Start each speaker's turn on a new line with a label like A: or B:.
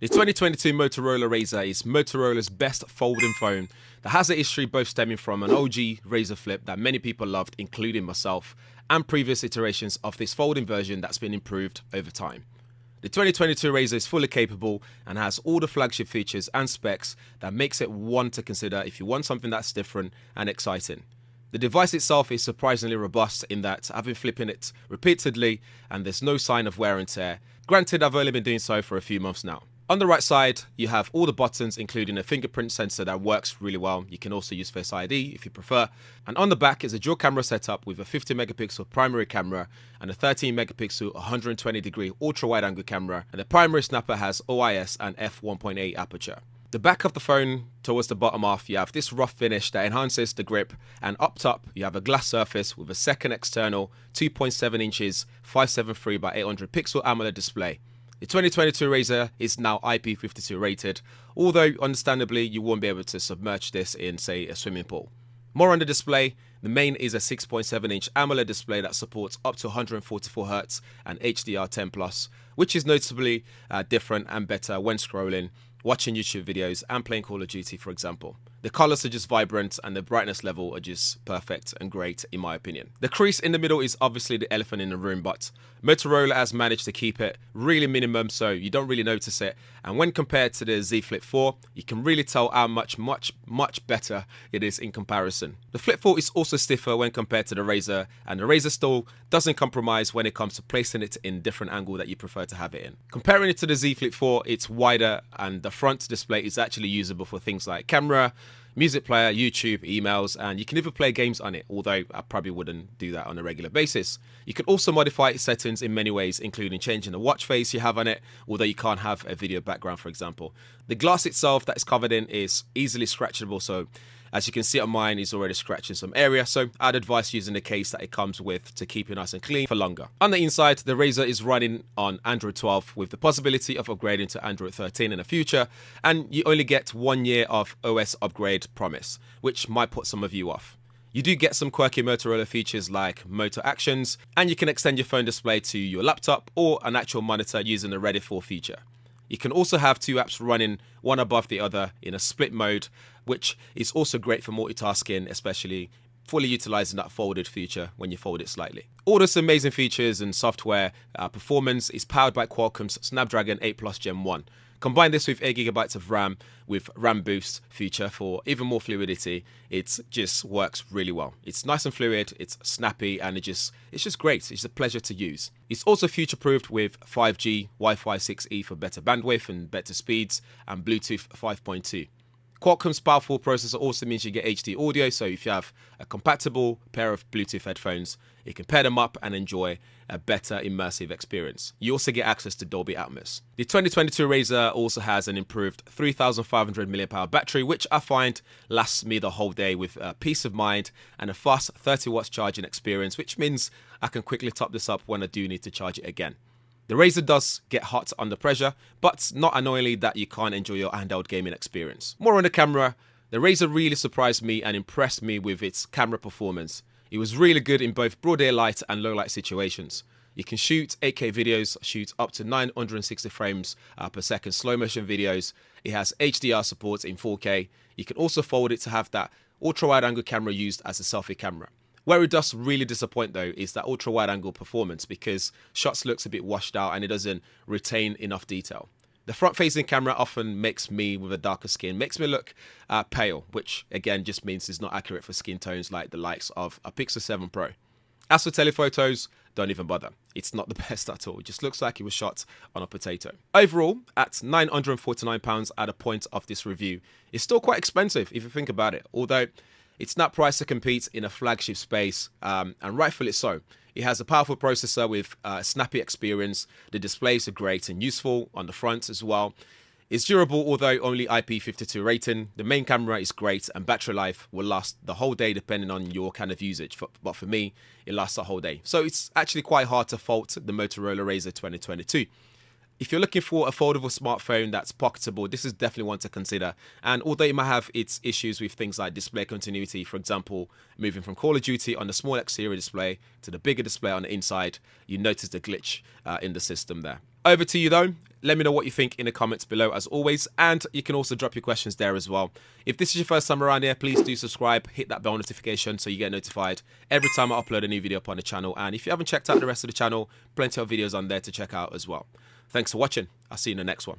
A: The 2022 Motorola Razr is Motorola's best folding phone that has a history both stemming from an OG Razr flip that many people loved, including myself, and previous iterations of this folding version that's been improved over time. The 2022 Razr is fully capable and has all the flagship features and specs that makes it one to consider if you want something that's different and exciting. The device itself is surprisingly robust in that I've been flipping it repeatedly and there's no sign of wear and tear. Granted, I've only been doing so for a few months now. On the right side, you have all the buttons, including a fingerprint sensor that works really well. You can also use Face ID if you prefer. And on the back is a dual camera setup with a 50 megapixel primary camera and a 13 megapixel 120 degree ultra wide angle camera. And the primary snapper has OIS and f1.8 aperture. The back of the phone, towards the bottom half, you have this rough finish that enhances the grip, and up top you have a glass surface with a second external 2.7 inches 573 by 800 pixel AMOLED display. The 2022 Razr is now IP52 rated, although understandably you won't be able to submerge this in, say, a swimming pool. More on the display. The main is a 6.7 inch AMOLED display that supports up to 144Hz and HDR10+, which is noticeably different and better when scrolling, watching YouTube videos and playing Call of Duty, for example. The colors are just vibrant and the brightness level are just perfect and great in my opinion. The crease in the middle is obviously the elephant in the room, but Motorola has managed to keep it really minimum so you don't really notice it, and when compared to the Z Flip 4 you can really tell how much better it is in comparison. The Flip 4 is also stiffer when compared to the Razr, and the Razr still doesn't compromise when it comes to placing it in different angle that you prefer to have it in. Comparing it to the Z Flip 4, it's wider and the front display is actually usable for things like camera, music player, YouTube, emails, and you can even play games on it, although I probably wouldn't do that on a regular basis. You can also modify its settings in many ways, including changing the watch face you have on it, although you can't have a video background, for example. The glass itself that it's covered in is easily scratchable, so as you can see on mine, it's already scratching some area, so I'd advise using the case that it comes with to keep it nice and clean for longer. On the inside, the Razr is running on Android 12 with the possibility of upgrading to Android 13 in the future, and you only get 1 year of OS upgrade promise, which might put some of you off. You do get some quirky Motorola features like Moto Actions, and you can extend your phone display to your laptop or an actual monitor using the Ready For feature. You can also have two apps running one above the other in a split mode, which is also great for multitasking, especially fully utilizing that folded feature when you fold it slightly. All this amazing features and software performance is powered by Qualcomm's Snapdragon 8 Plus Gen 1. Combine this with 8GB of RAM with RAM boost feature for even more fluidity. It just works really well. It's nice and fluid, it's snappy, and it's just great. It's a pleasure to use. It's also future-proofed with 5G, Wi-Fi 6E for better bandwidth and better speeds, and Bluetooth 5.2. Qualcomm's powerful processor also means you get HD audio, so if you have a compatible pair of Bluetooth headphones, you can pair them up and enjoy a better immersive experience. You also get access to Dolby Atmos. The 2022 Razr also has an improved 3500 mAh battery, which I find lasts me the whole day with peace of mind and a fast 30 watts charging experience, which means I can quickly top this up when I do need to charge it again. The Razr does get hot under pressure, but not annoyingly that you can't enjoy your handheld gaming experience. More on the camera, the Razr really surprised me and impressed me with its camera performance. It was really good in both broad daylight and low light situations. You can shoot 8K videos, shoot up to 960 frames per second slow motion videos. It has HDR support in 4K. You can also fold it to have that ultra wide angle camera used as a selfie camera. Where it does really disappoint though is that ultra wide angle performance, because shots looks a bit washed out and it doesn't retain enough detail. The front facing camera often makes me with a darker skin, makes me look pale, which again just means it's not accurate for skin tones like the likes of a Pixel 7 Pro. As for telephotos, don't even bother. It's not the best at all. It just looks like it was shot on a potato. Overall, at £949 at a point of this review, it's still quite expensive if you think about it, although it's not priced to compete in a flagship space, and rightfully so. It has a powerful processor with a snappy experience. The displays are great and useful on the front as well. It's durable, although only IP52 rating. The main camera is great and battery life will last the whole day depending on your kind of usage. But for me, it lasts the whole day. So it's actually quite hard to fault the Motorola Razr 2022. If you're looking for a foldable smartphone that's pocketable, this is definitely one to consider. And although it might have its issues with things like display continuity, for example, moving from Call of Duty on the small exterior display to the bigger display on the inside, you notice the glitch in the system there. Over to you though. Let me know what you think in the comments below as always, and you can also drop your questions there as well. If this is your first time around here, please do subscribe, hit that bell notification so you get notified every time I upload a new video up on the channel. And if you haven't checked out the rest of the channel, plenty of videos on there to check out as well. Thanks for watching. I'll see you in the next one.